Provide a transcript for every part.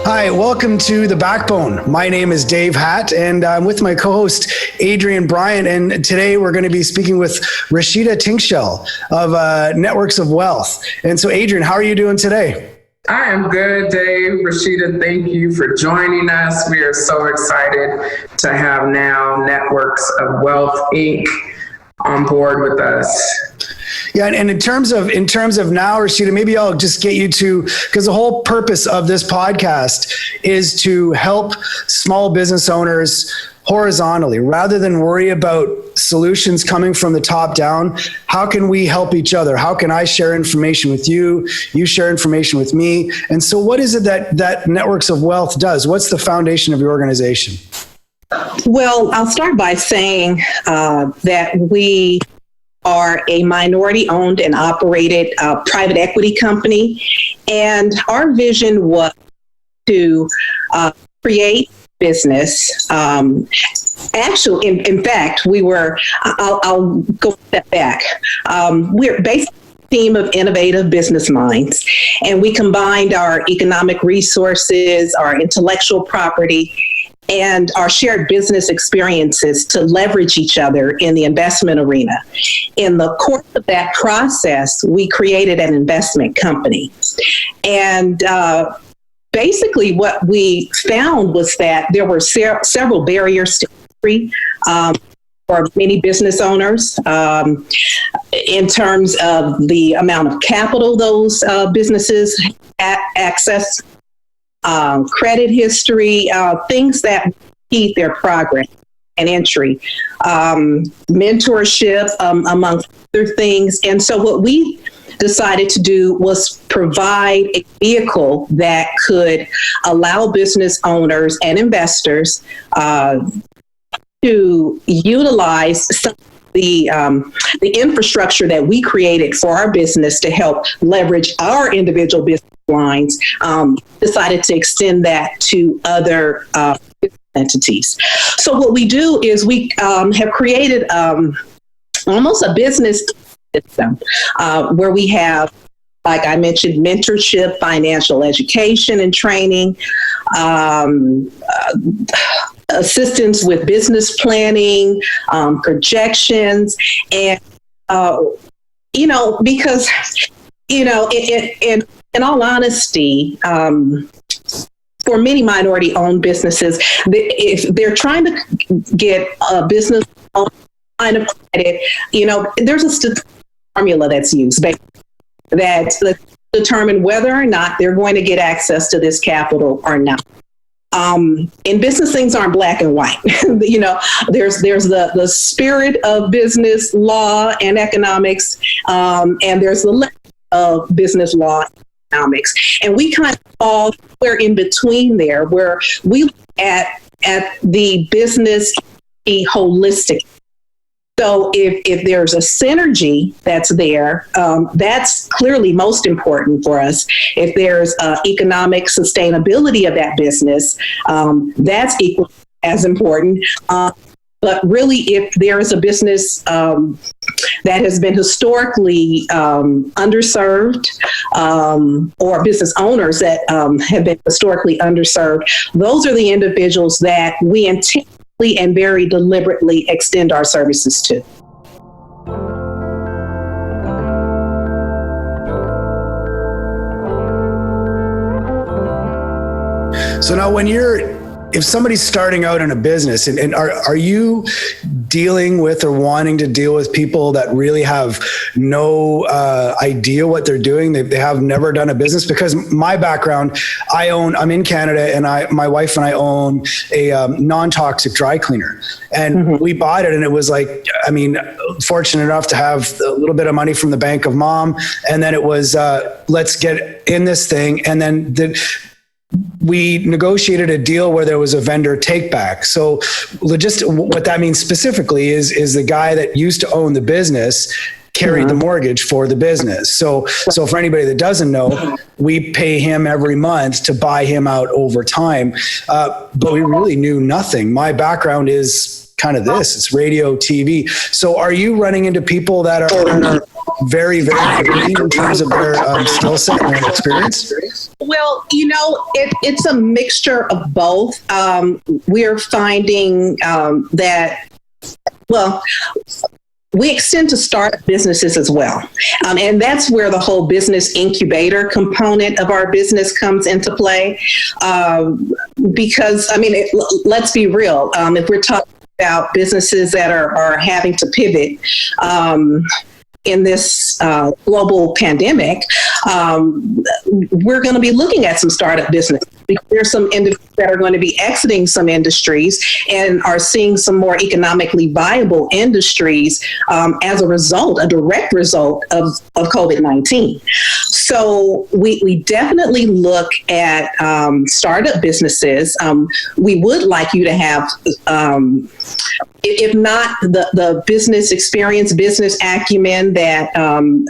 Hi, welcome to The Backbone. My name is Dave Hatt, and I'm with my co-host, Adrienne Bryant, and today we're going to be speaking with Rashida Tinkshell of Networks of Wealth. And so, Adrienne, how are you doing today? I am good, Dave. Rashida, thank you for joining us. We are so excited to have now Networks of Wealth, Inc. on board with us. Yeah, and in terms of now, Rashida, maybe I'll just get you to, because the whole purpose of this podcast is to help small business owners horizontally, rather than worry about solutions coming from the top down. How can we help each other? How can I share information with you? You share information with me. And so what is it that Networks of Wealth does? What's the foundation of your organization? Well, I'll start by saying that we are a minority-owned and operated private equity company, and our vision was to create business. Actually, in fact, I'll go a step back. We're basically a team of innovative business minds, and we combined our economic resources, our intellectual property, and our shared business experiences to leverage each other in the investment arena. In the course of that process, we created an investment company. And basically what we found was that there were several barriers to entry for many business owners in terms of the amount of capital those businesses access, credit history, things that impede their progress and entry, mentorship, among other things. And so what we decided to do was provide a vehicle that could allow business owners and investors to utilize some of the infrastructure that we created for our business to help leverage our individual business lines. Decided to extend that to other entities. So what we do is we have created almost a business system where we have, like I mentioned, mentorship, financial education and training, assistance with business planning, projections, and because in all honesty, for many minority-owned businesses, if they're trying to get a business line of credit, there's a formula that's used that determine whether or not they're going to get access to this capital or not. In business, things aren't black and white. There's the spirit of business law and economics, and there's the letter of business law and economics. And we kind of fall somewhere in between there, where we look at the business holistic. So if there's a synergy that's there, that's clearly most important for us. If there's economic sustainability of that business, that's equally as important. But really, if there is a business that has been historically underserved, or business owners that have been historically underserved, those are the individuals that we intentionally and very deliberately extend our services to. So now when you're if somebody's starting out in a business, and are you dealing with or wanting to deal with people that really have no idea what they're doing? They have never done a business. Because my background, I'm in Canada, and my wife and I own a non-toxic dry cleaner, and we bought it, and it was like, I mean, fortunate enough to have a little bit of money from the bank of mom, and then it was let's get in this thing, and then we negotiated a deal where there was a vendor take back. So what that means specifically is the guy that used to own the business carried the mortgage for the business. So for anybody that doesn't know, we pay him every month to buy him out over time. But we really knew nothing. My background is kind of this, it's radio, TV. So are you running into people that are very, very green in terms of their skill set and experience? Well, it's a mixture of both. We're finding that, we extend to start businesses as well. And that's where the whole business incubator component of our business comes into play. Because, let's be real. If we're talking about businesses that are having to pivot in this global pandemic, we're going to be looking at some startup business. There's some individuals that are going to be exiting some industries and are seeing some more economically viable industries as a direct result of COVID-19. So we definitely look at startup businesses. We would like you to have, if not the business experience, business acumen that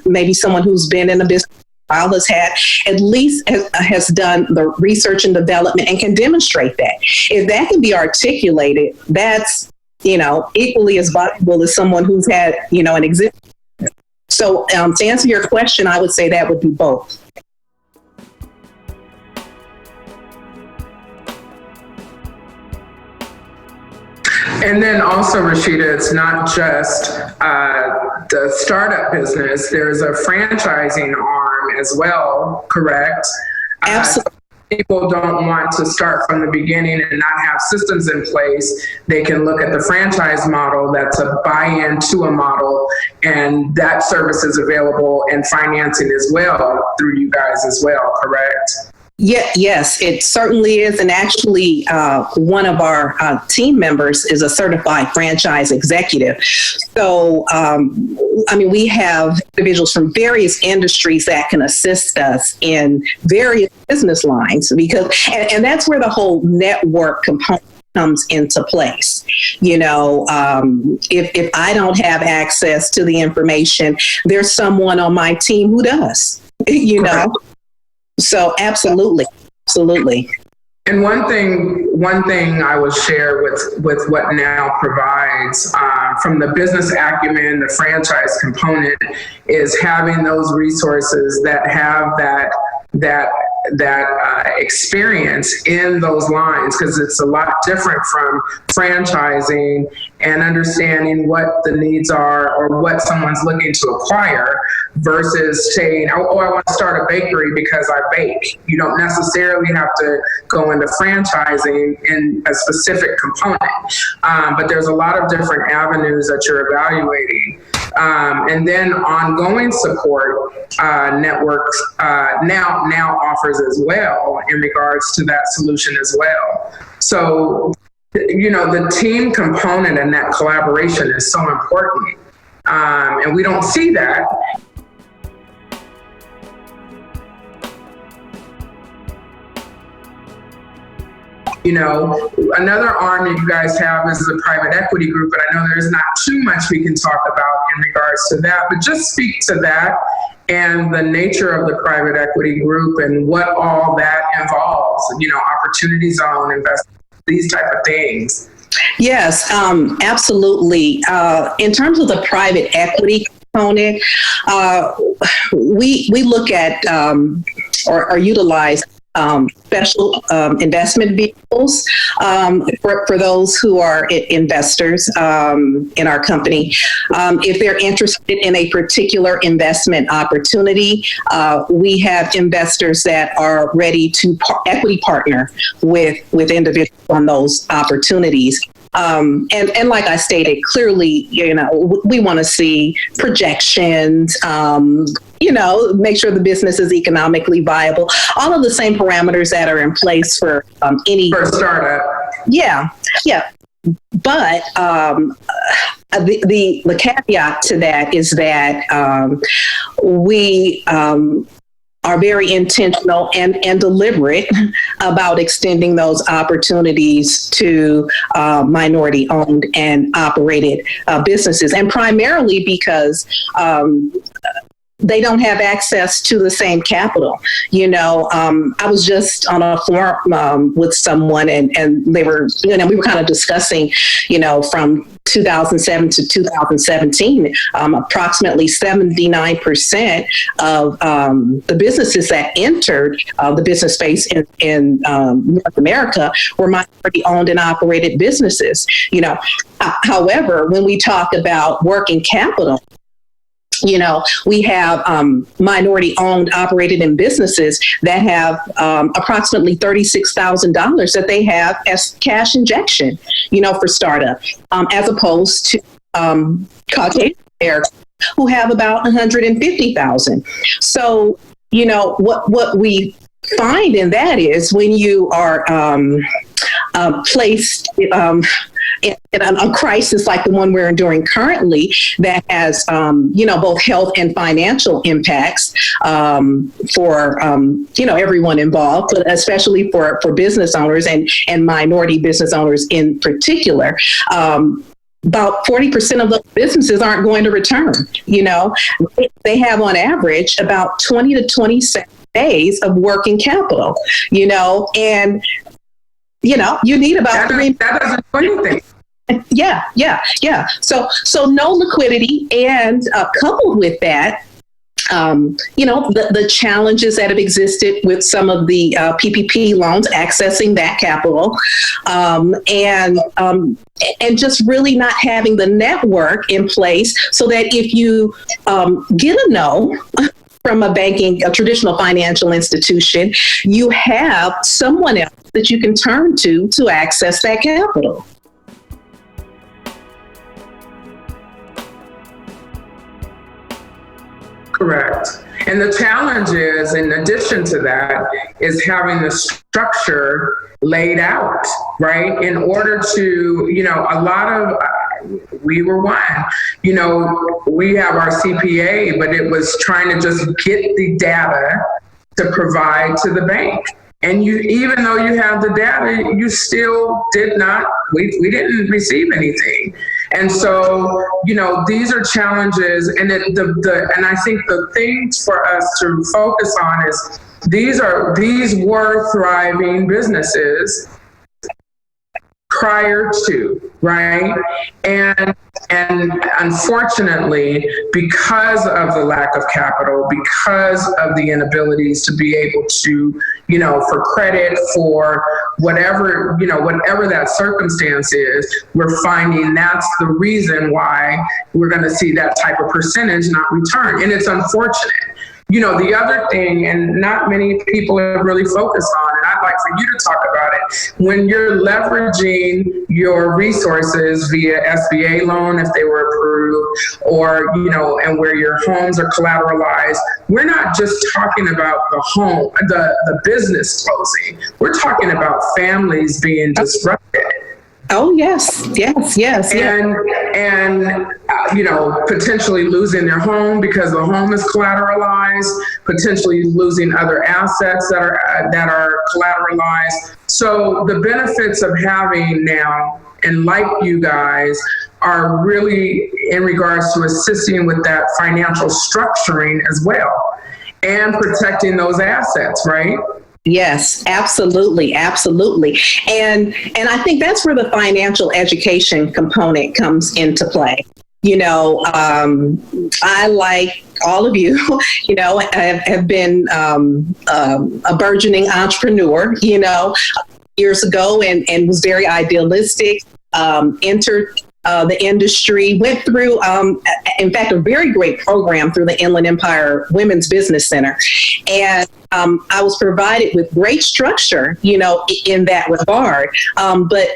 maybe someone who's been in a business has had, at least has done the research and development and can demonstrate that. If that can be articulated, that's, equally as valuable as someone who's had, an existing. So to answer your question, I would say that would be both. And then also, Rashida, it's not just the startup business. There's a franchising arm as well, correct? Absolutely. People don't want to start from the beginning and not have systems in place. They can look at the franchise model. That's a buy-in to a model, and that service is available and financing as well through you guys as well, correct? Yes, it certainly is. And actually, one of our team members is a certified franchise executive. So, we have individuals from various industries that can assist us in various business lines, because, and that's where the whole network component comes into place. If I don't have access to the information, there's someone on my team who does, Correct. So absolutely. And one thing I would share with what Now provides from the business acumen, the franchise component, is having those resources that have that experience in those lines, because it's a lot different from franchising and understanding what the needs are or what someone's looking to acquire versus saying, I want to start a bakery because I bake. You don't necessarily have to go into franchising in a specific component, but there's a lot of different avenues that you're evaluating. And then ongoing support networks now offers as well in regards to that solution as well. So, the team component and that collaboration is so important. And we don't see that. Another arm that you guys have is the private equity group, but I know there's not too much we can talk about in regards to that, but just speak to that and the nature of the private equity group and what all that involves, opportunity zone, investment, these type of things. Yes, absolutely. In terms of the private equity component, we look at or utilize special investment vehicles for those who are investors in our company. If they're interested in a particular investment opportunity, we have investors that are ready to equity partner with individuals on those opportunities. And like I stated, clearly, we want to see projections, make sure the business is economically viable, all of the same parameters that are in place for any startup. Yeah. But the caveat to that is that we are very intentional and deliberate about extending those opportunities to minority owned and operated businesses, and primarily because they don't have access to the same capital. I was just on a forum with someone, and they were, we were kind of discussing, from 2007 to 2017, approximately 79% of the businesses that entered the business space in North America were minority owned and operated businesses. However, when we talk about working capital, we have minority owned, operated in businesses that have approximately $36,000 that they have as cash injection, for startup, as opposed to Caucasian Americans who have about 150,000. So, what we find in that is when you are placed in a crisis like the one we're enduring currently, that has both health and financial impacts for everyone involved, but especially for business owners and minority business owners in particular. About 40% of those businesses aren't going to return. They have on average about 20 to 27 days of working capital, and you need about that doesn't do anything. Yeah. So no liquidity, and coupled with that, the challenges that have existed with some of the PPP loans, accessing that capital, and just really not having the network in place so that if you get a no from a traditional financial institution, you have someone else that you can turn to access that capital. Correct. And the challenge is, in addition to that, is having the structure laid out, right? In order to, we were one, we have our CPA, but it was trying to just get the data to provide to the bank. And even though you have the data, you still did not, we didn't receive anything. And so, these are challenges, and and I think the things for us to focus on is these were thriving businesses prior to, right? And unfortunately, because of the lack of capital, because of the inabilities to be able to, for credit, for whatever that circumstance is, we're finding that's the reason why we're going to see that type of percentage not return. And it's unfortunate. The other thing, and not many people have really focused on, and I'd like for you to talk about it, when you're leveraging your resources via SBA loan, if they were approved, or, and where your homes are collateralized, we're not just talking about the business closing. We're talking about families being disrupted. Oh, yes. And potentially losing their home because the home is collateralized, potentially losing other assets that are collateralized. So the benefits of having now, and like you guys, are really in regards to assisting with that financial structuring as well, and protecting those assets, right? Yes, absolutely. And I think that's where the financial education component comes into play. I, like all of you, have been a burgeoning entrepreneur, years ago, and was very idealistic, entered the industry, went through, in fact, a very great program through the Inland Empire Women's Business Center. And I was provided with great structure, in that regard. But,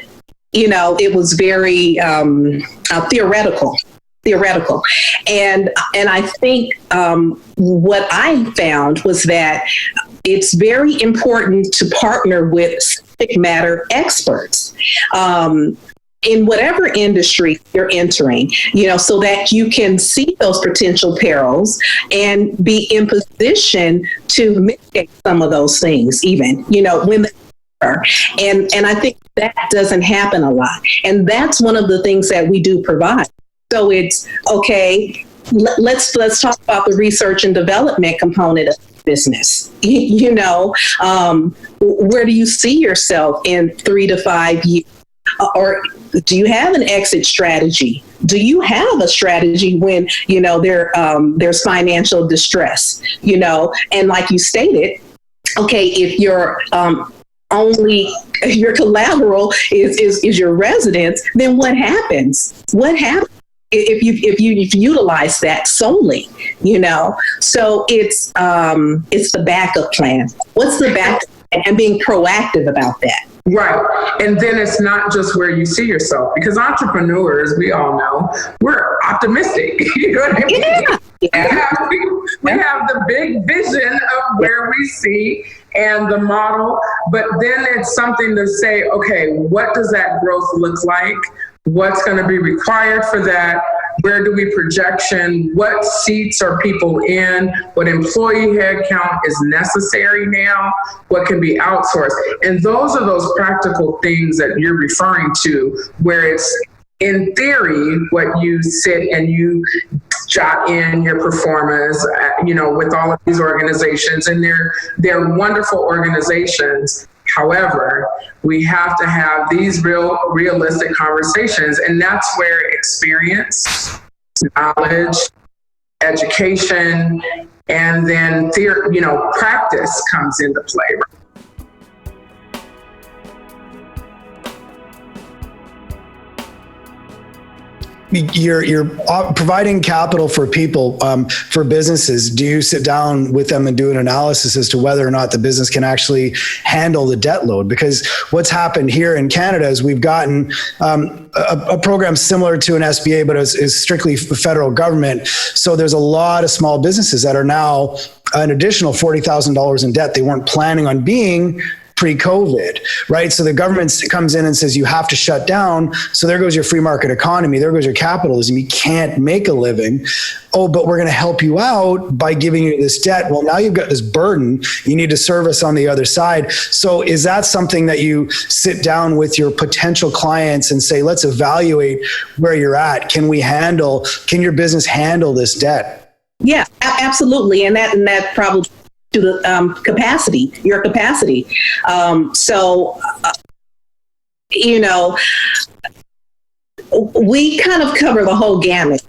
it was very theoretical. And I think what I found was that it's very important to partner with subject matter experts in whatever industry you're entering, so that you can see those potential perils and be in position to mitigate some of those things, even, when they occur. And I think that doesn't happen a lot. And that's one of the things that we do provide. So it's okay. Let's talk about the research and development component of business. Where do you see yourself in 3 to 5 years? Or do you have an exit strategy? Do you have a strategy when there's financial distress? And like you stated, okay, if your your collateral is your residence, then what happens? What happens if you utilize that solely? So it's the backup plan. What's the backup plan? And being proactive about that. Right. And then it's not just where you see yourself, because entrepreneurs, we all know, we're optimistic. You know what I mean? Yeah. We have the big vision of where we see and the model, but then it's something to say, okay, what does that growth look like? What's going to be required for that? Where do we projection? What seats are people in? What employee headcount is necessary now? What can be outsourced? And those are those practical things that you're referring to, where it's in theory what you sit and you jot in your performance, with all of these organizations, and they're wonderful organizations. However, we have to have these realistic conversations, and that's where experience, knowledge, education, and then practice comes into play. You're providing capital for people, for businesses. Do you sit down with them and do an analysis as to whether or not the business can actually handle the debt load? Because what's happened here in Canada is we've gotten a program similar to an SBA, but is strictly federal government. So there's a lot of small businesses that are now an additional $40,000 in debt they weren't planning on being pre-COVID, right? So the government comes in and says, you have to shut down. So there goes your free market economy. There goes your capitalism. You can't make a living. Oh, but we're going to help you out by giving you this debt. Well, now you've got this burden you need to service on the other side. So is that something that you sit down with your potential clients and say, let's evaluate where you're at? Can your business handle this debt? Yeah, absolutely. And that probably to the capacity, your capacity. We kind of cover the whole gamut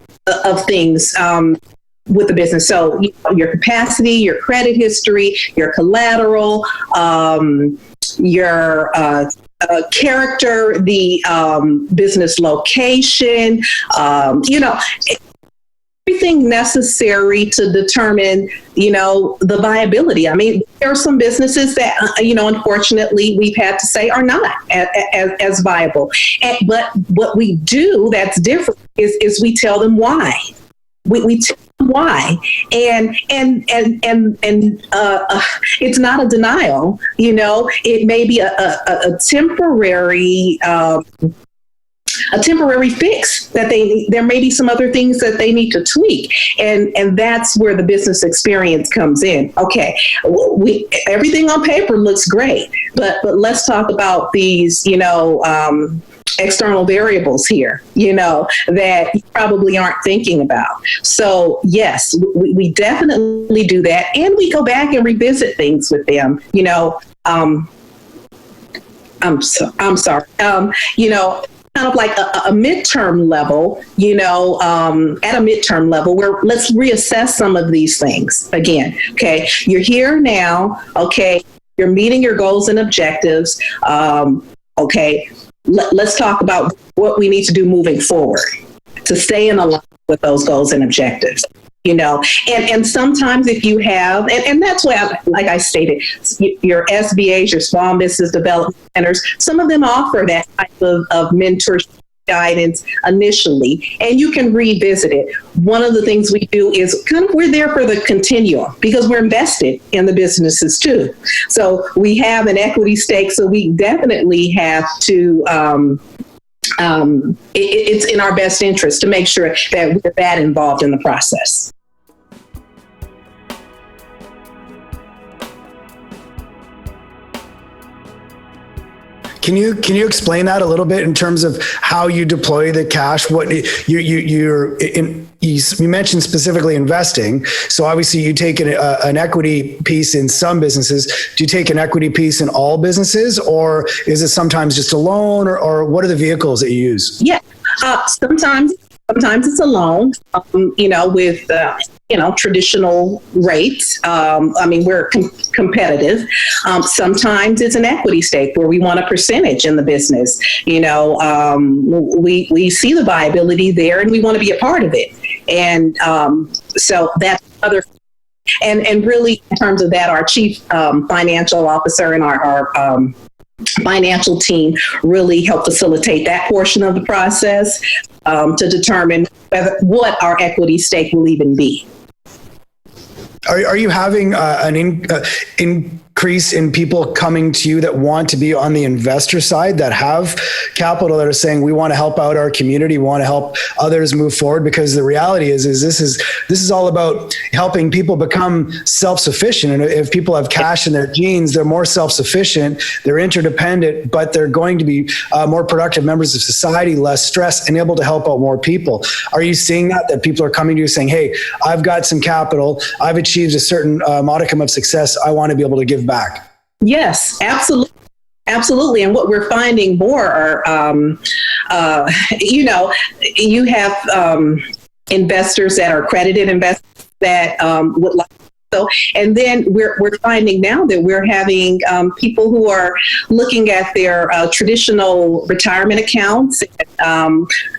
of things with the business. So your capacity, your credit history, your collateral, your character, the business location, everything necessary to determine, the viability. I mean, there are some businesses that, unfortunately, we've had to say are not as viable. But what we do that's different is we tell them why. We tell them why, and it's not a denial. It may be a temporary fix that there may be some other things that they need to tweak. And that's where the business experience comes in. Okay, everything on paper looks great, but let's talk about these, external variables here, that you probably aren't thinking about. So yes, we definitely do that. And we go back and revisit things with them, I'm sorry. kind of like a midterm level, at a midterm level where let's reassess some of these things again. Okay. You're here now. Okay. You're meeting your goals and objectives. Okay. Let's talk about what we need to do moving forward to stay in alignment with those goals and objectives. And sometimes if you have, and that's why, like I stated, your SBAs, your small business development centers, some of them offer that type of mentorship guidance initially, and you can revisit it. One of the things we do is we're there for the continuum because we're invested in the businesses too. So we have an equity stake, so we definitely have to, it's in our best interest to make sure that we're that involved in the process. Can you explain that a little bit in terms of how you deploy the cash? What you mentioned specifically investing. So obviously you take an equity piece in some businesses. Do you take an equity piece in all businesses, or is it sometimes just a loan, or what are the vehicles that you use? Yeah, sometimes it's a loan, with traditional rates. We're competitive. Sometimes it's an equity stake where we want a percentage in the business. We see the viability there and we want to be a part of it. And so that's other. And really, in terms of that, our chief financial officer and our financial team really help facilitate that portion of the process to determine what our equity stake will even be. Are you having an increase in people coming to you that want to be on the investor side, that have capital, that are saying, we want to help out our community, we want to help others move forward? Because the reality is this is all about helping people become self-sufficient. And if people have cash in their genes, they're more self-sufficient, they're interdependent, but they're going to be more productive members of society, less stressed, and able to help out more people. Are you seeing that people are coming to you saying, hey, I've got some capital, I've achieved a certain modicum of success, I want to be able to give back? Yes, absolutely. Absolutely. And what we're finding more are, you have investors that are accredited investors that would like. So, and then we're finding now that we're having people who are looking at their traditional retirement accounts,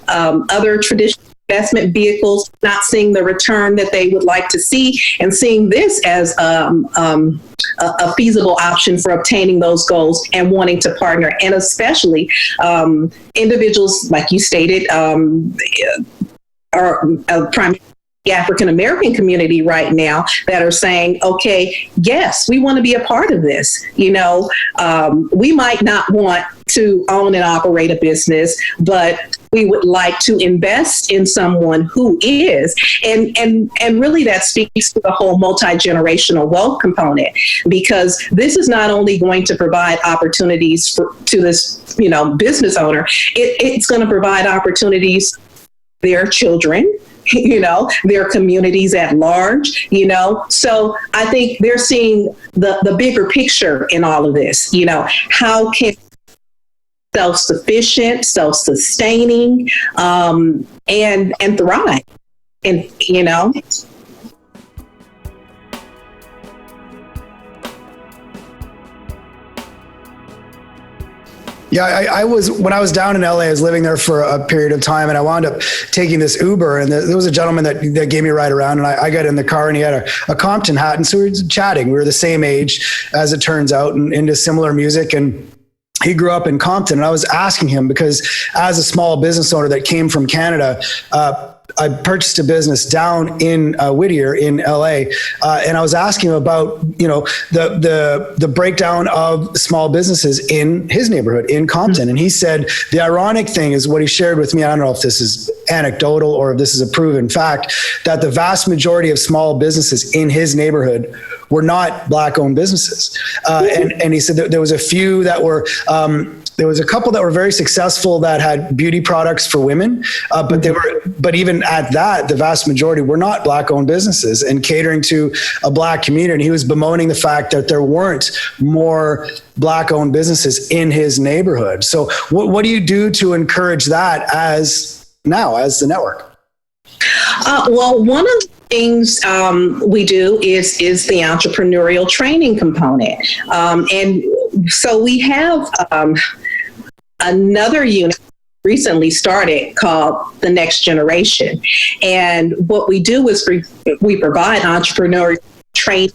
other traditional investment vehicles, not seeing the return that they would like to see, and seeing this as a feasible option for obtaining those goals and wanting to partner. And especially individuals, like you stated, are primarily the African American community right now that are saying, okay, yes, we want to be a part of this. We might not want to own and operate a business, but we would like to invest in someone who is. And really that speaks to the whole multi-generational wealth component, because this is not only going to provide opportunities to this, business owner, it's going to provide opportunities for their children, their communities at large, So I think they're seeing the bigger picture in all of this. How can self-sufficient, self-sustaining, and thrive. And, Yeah, I was, when I was down in LA, I was living there for a period of time, and I wound up taking this Uber, and there was a gentleman that gave me a ride around, and I got in the car, and he had a Compton hat, and so we were chatting. We were the same age, as it turns out, and into similar music, and he grew up in Compton. And I was asking him, because as a small business owner that came from Canada, I purchased a business down in Whittier in LA, and I was asking him about the breakdown of small businesses in his neighborhood in Compton, and he said the ironic thing is what he shared with me. I don't know if this is anecdotal or if this is a proven fact, that the vast majority of small businesses in his neighborhood were not Black-owned businesses, and he said that there was a few that were there was a couple that were very successful that had beauty products for women, but even at that, the vast majority were not Black-owned businesses and catering to a Black community. And he was bemoaning the fact that there weren't more Black-owned businesses in his neighborhood. So what do you do to encourage that as the network? Well, one of the things we do is the entrepreneurial training component. And so we have another unit recently started called The Next Generation. And what we do is we provide entrepreneurial training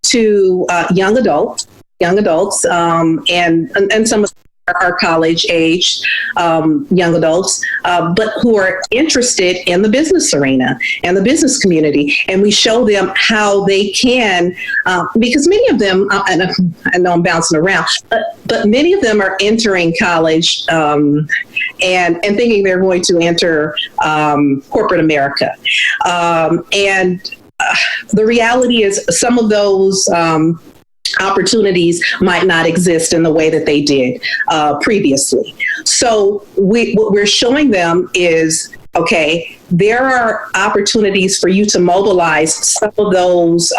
to young adults, and some of our college age young adults, but who are interested in the business arena and the business community. And we show them how they can, because many of them, and I know I'm bouncing around, but many of them are entering college and thinking they're going to enter corporate America. And the reality is some of those opportunities might not exist in the way that they did previously. So what we're showing them is, okay, there are opportunities for you to mobilize some of those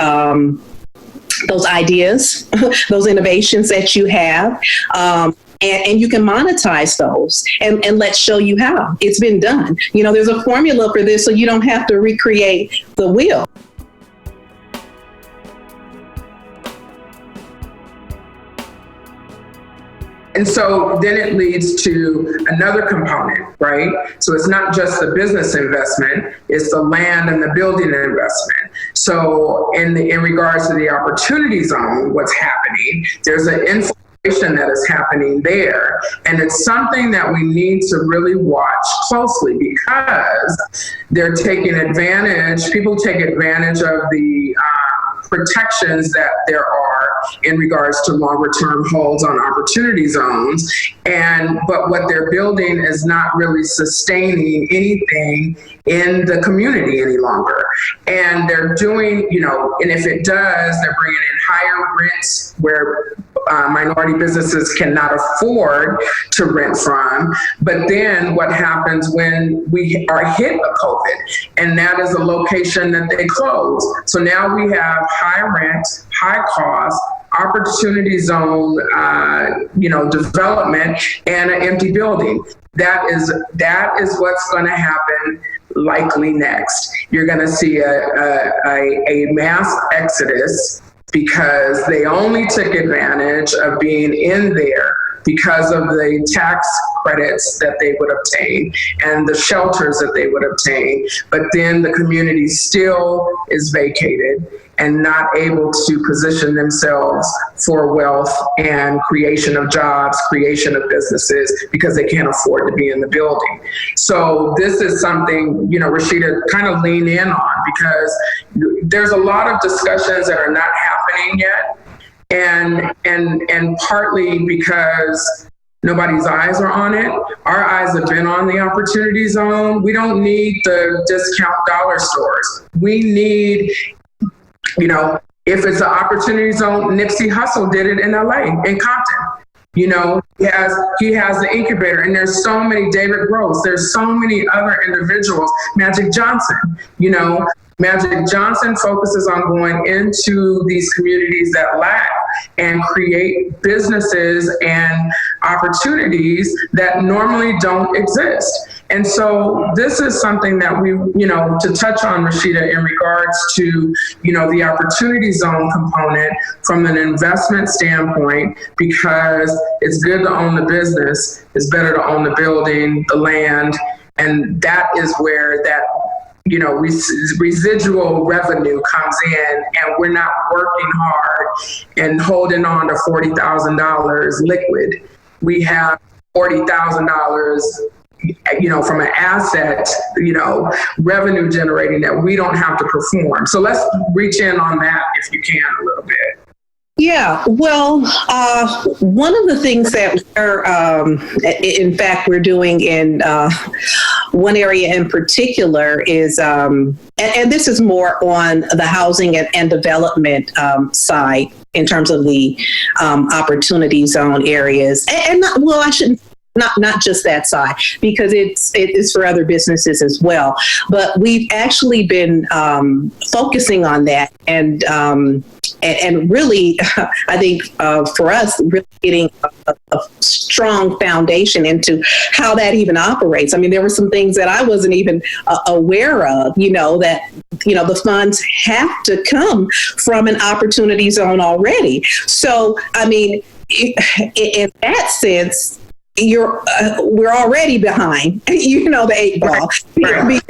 ideas, those innovations that you have, and you can monetize those, and let's show you how it's been done. There's a formula for this, so you don't have to recreate the wheel. And so then it leads to another component, right? So it's not just the business investment, it's the land and the building investment. So in regards to the opportunity zone, what's happening, there's an inflation that is happening there. And it's something that we need to really watch closely, because they're taking advantage, people take advantage of the protections that there are in regards to longer term holds on opportunity zones. But what they're building is not really sustaining anything in the community any longer. And they're doing, and if it does, they're bringing in higher rents where minority businesses cannot afford to rent from. But then what happens when we are hit with COVID, and that is a location that they close. So now we have high rent, high cost, opportunity zone, development, and an empty building. That is what's going to happen likely next. You're going to see a mass exodus, because they only took advantage of being in there because of the tax credits that they would obtain and the shelters that they would obtain. But then the community still is vacated and not able to position themselves for wealth and creation of jobs, creation of businesses, because they can't afford to be in the building. So this is something, Rashida, kind of lean in on, because there's a lot of discussions that are not happening yet. And partly because nobody's eyes are on it. Our eyes have been on the opportunity zone. We don't need the discount dollar stores. We need, if it's an opportunity zone, Nipsey Hussle did it in LA, in Compton. He has the Incubator, and there's so many David Gross. There's so many other individuals. Magic Johnson, Magic Johnson focuses on going into these communities that lack and create businesses and opportunities that normally don't exist. And so this is something that we, to touch on, Rashida, in regards to, the opportunity zone component from an investment standpoint, because it's good to own the business, it's better to own the building, the land, and that is where that residual revenue comes in, and we're not working hard and holding on to $40,000 liquid. We have $40,000, from an asset, revenue generating that we don't have to perform. So let's reach in on that, if you can, a little bit. Yeah, well, one of the things that we're doing in one area in particular is, and this is more on the housing and development side in terms of the opportunity zone areas. And not, well, I shouldn't. Not just that side, because it is for other businesses as well. But we've actually been focusing on that, and really, I think for us, really getting a strong foundation into how that even operates. I mean, there were some things that I wasn't even aware of. That the funds have to come from an opportunity zone already. So, I mean, in that sense, we're already behind, the 8 ball, because,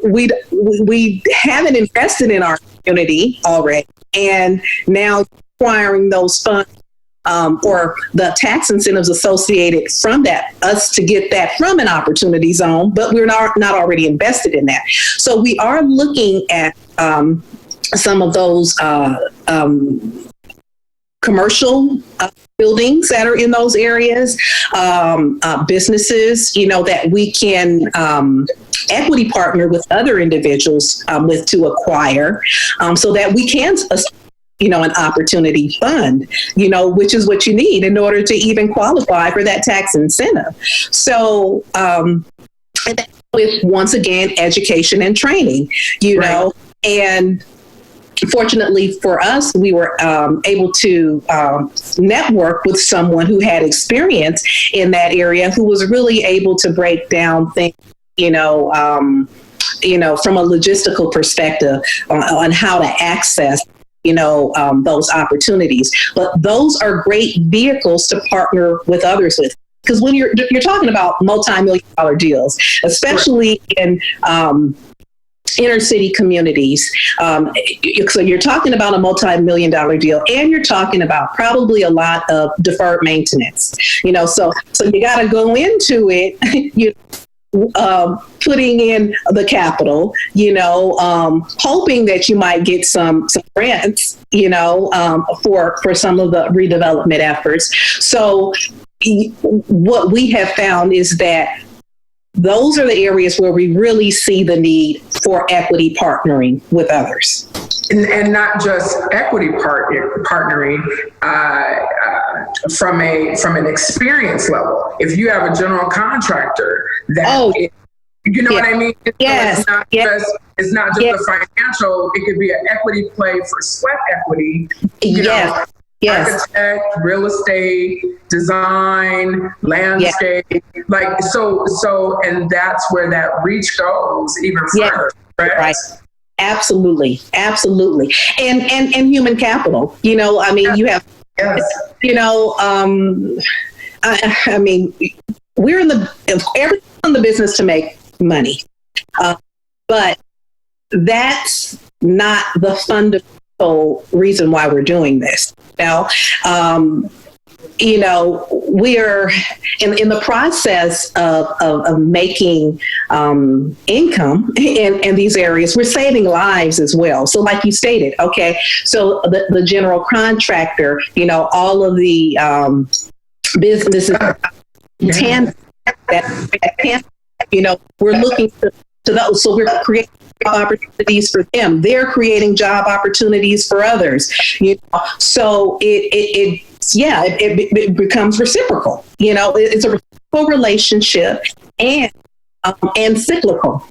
we haven't invested in our community already. And now acquiring those funds, or the tax incentives associated from that, us to get that from an opportunity zone, but we're not already invested in that. So we are looking at, some of those, commercial buildings that are in those areas, businesses, that we can equity partner with other individuals with to acquire, so that we can, an opportunity fund, which is what you need in order to even qualify for that tax incentive. So, with, once again, education and training, know, and fortunately for us, we were able to network with someone who had experience in that area, who was really able to break down things, from a logistical perspective on how to access, those opportunities. But those are great vehicles to partner with others with. Because when you're talking about multi-million-dollar deals, especially in inner city communities. So you're talking about a multi-million-dollar deal, and you're talking about probably a lot of deferred maintenance. So you got to go into it, putting in the capital, hoping that you might get some grants, for some of the redevelopment efforts. So what we have found is that those are the areas where we really see the need for equity partnering with others. And not just equity partnering from an experience level. If you have a general contractor that, what I mean? Yes. So it's not just the financial, it could be an equity play for sweat equity. Yes. Architect, real estate, design, landscape, and that's where that reach goes even further. Right. Absolutely. And human capital, you have, we're everyone's in the business to make money, but that's not the fundamental reason why we're doing this. We are in the process of making income in these areas. We're saving lives as well. So like you stated, so the general contractor, all of the businesses, we're looking to those. So we're creating opportunities for them. They're creating job opportunities for others. So it becomes reciprocal. It's a reciprocal relationship and cyclical.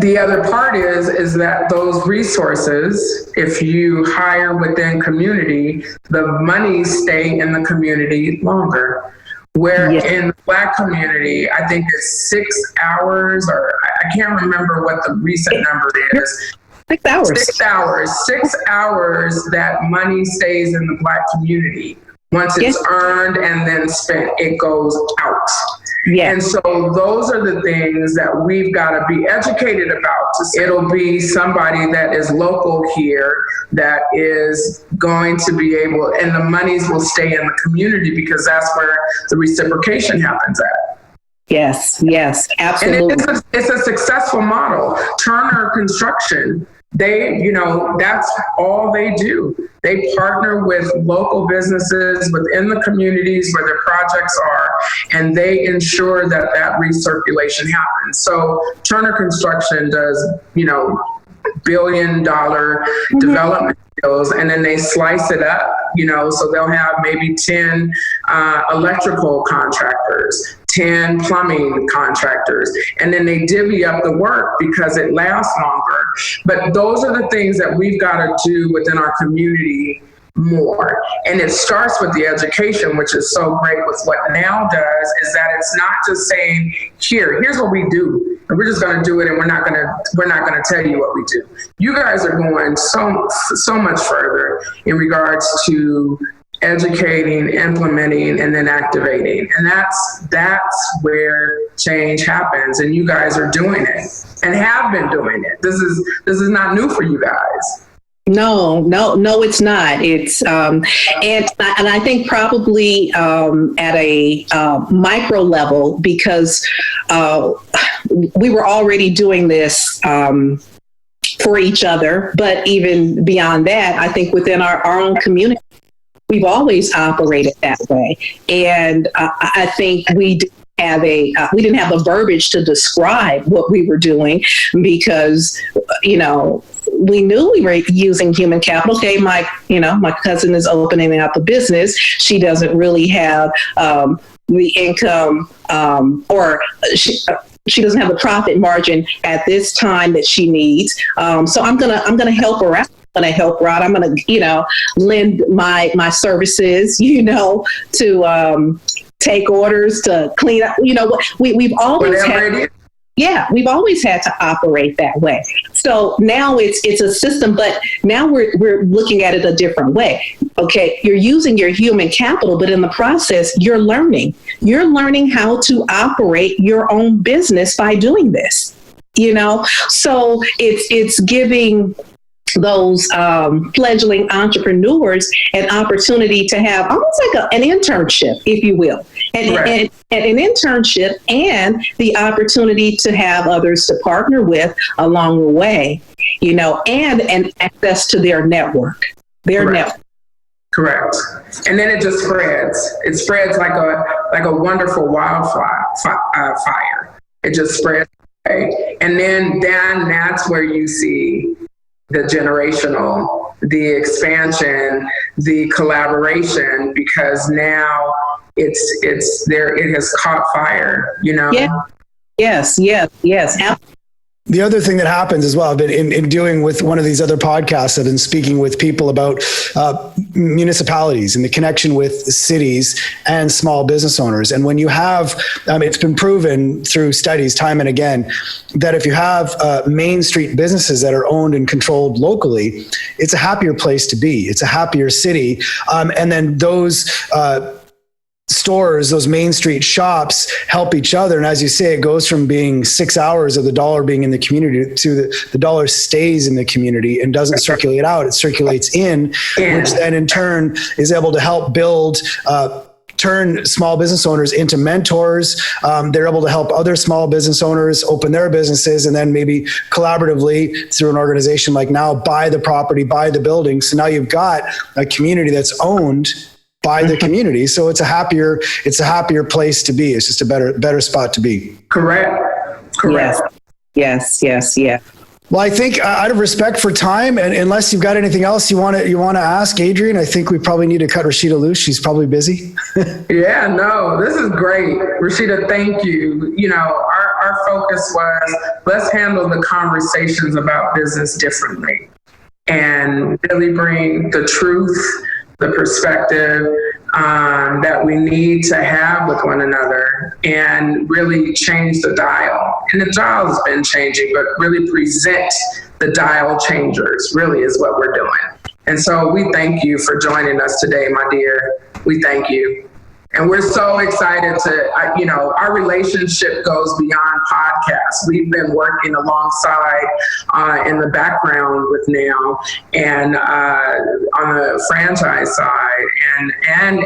The other part is that those resources, if you hire within community, the money stay in the community longer. Where in the Black community, I think it's 6 hours, or I can't remember what the recent number is. 6 hours. 6 hours. 6 hours that money stays in the Black community. Once it's earned and then spent, it goes out. Yeah. And so those are the things that we've got to be educated about. It'll be somebody that is local here that is going to be able, and the monies will stay in the community because that's where the reciprocation happens at. Yes, absolutely. And it's a successful model. Turner Construction That's all they do. They partner with local businesses within the communities where their projects are, and they ensure that recirculation happens. So Turner Construction does, billion-dollar development deals, and then they slice it up, so they'll have maybe 10 electrical contractors, 10 plumbing contractors, and then they divvy up the work because it lasts longer. But those are the things that we've got to do within our community more. And it starts with the education, which is so great with what Now does, is that it's not just saying, here's what we do, and we're just going to do it, and we're not going to tell you what we do. You guys are going so much further in regards to educating, implementing, and then activating. And that's where change happens. And you guys are doing it and have been doing it. This is not new for you guys. No, it's not. It's and I think probably at a micro level, because we were already doing this for each other. But even beyond that, I think within our own community, we've always operated that way. And I think we didn't have the verbiage to describe what we were doing, because, we knew we were using human capital. Okay, my cousin is opening up a business. She doesn't really have the income, or she doesn't have the profit margin at this time that she needs. So I'm gonna help her out. I'm going to lend my services, to take orders, to clean up. We've always we've always had to operate that way. So now it's a system, but now we're looking at it a different way. Okay, you're using your human capital, but in the process, you're learning how to operate your own business by doing this. So it's giving those fledgling entrepreneurs an opportunity to have almost like an internship, if you will, and an internship, and the opportunity to have others to partner with along the way, and access to their network. Correct. And then it just spreads. It spreads like a wonderful wildfire. It just spreads. And then that's where you see the generational, the expansion, the collaboration, because now it's there. It has caught fire. Yeah. Yes. The other thing that happens as well, I've been in doing with one of these other podcasts, I've been speaking with people about municipalities and the connection with cities and small business owners. And when you have, it's been proven through studies time and again, that if you have Main Street businesses that are owned and controlled locally, it's a happier place to be. It's a happier city. And then those stores, those Main Street shops help each other. And as you say, it goes from being 6 hours of the dollar being in the community to the dollar stays in the community and doesn't circulate out. It circulates in, which then in turn is able to help build, turn small business owners into mentors. They're able to help other small business owners open their businesses, and then maybe collaboratively through an organization like Now buy the property, buy the building. So now you've got a community that's owned by the community. So it's a happier place to be. It's just a better spot to be. Correct. Yes. Well, I think out of respect for time, and unless you've got anything else you want to ask Adrienne, I think we probably need to cut Rashida loose. She's probably busy. Yeah, no, this is great. Rashida, thank you. Our focus was, let's handle the conversations about business differently and really bring the truth, the perspective that we need to have with one another, and really change the dial. And the dial has been changing, but really present the dial changers really is what we're doing. And so we thank you for joining us today, my dear. We thank you. And we're so excited to, our relationship goes beyond podcasts. We've been working alongside in the background with Now and on the franchise side, and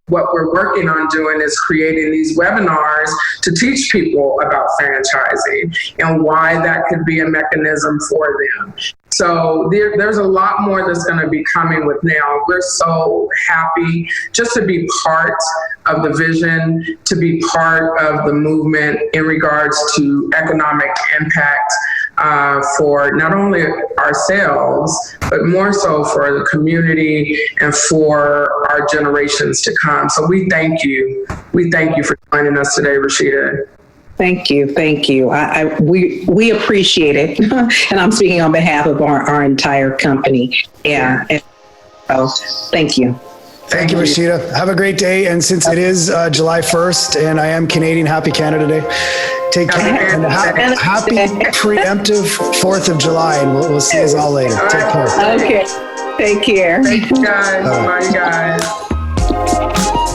what we're working on doing is creating these webinars to teach people about franchising and why that could be a mechanism for them. So there's a lot more that's going to be coming with now. We're so happy just to be part of the vision, to be part of the movement in regards to economic impact for not only ourselves, but more so for the community and for our generations to come. So we thank you. We thank you for joining us today, Rashida. Thank you. We appreciate it. And I'm speaking on behalf of our entire company. Yeah. And so thank you. Thank you, Rashida. Have a great day. And since it is July 1st and I am Canadian, happy Canada Day. Take care and happy preemptive 4th of July. And we'll see us all later. Take care. Okay. Take care. Thank you guys. Bye, guys.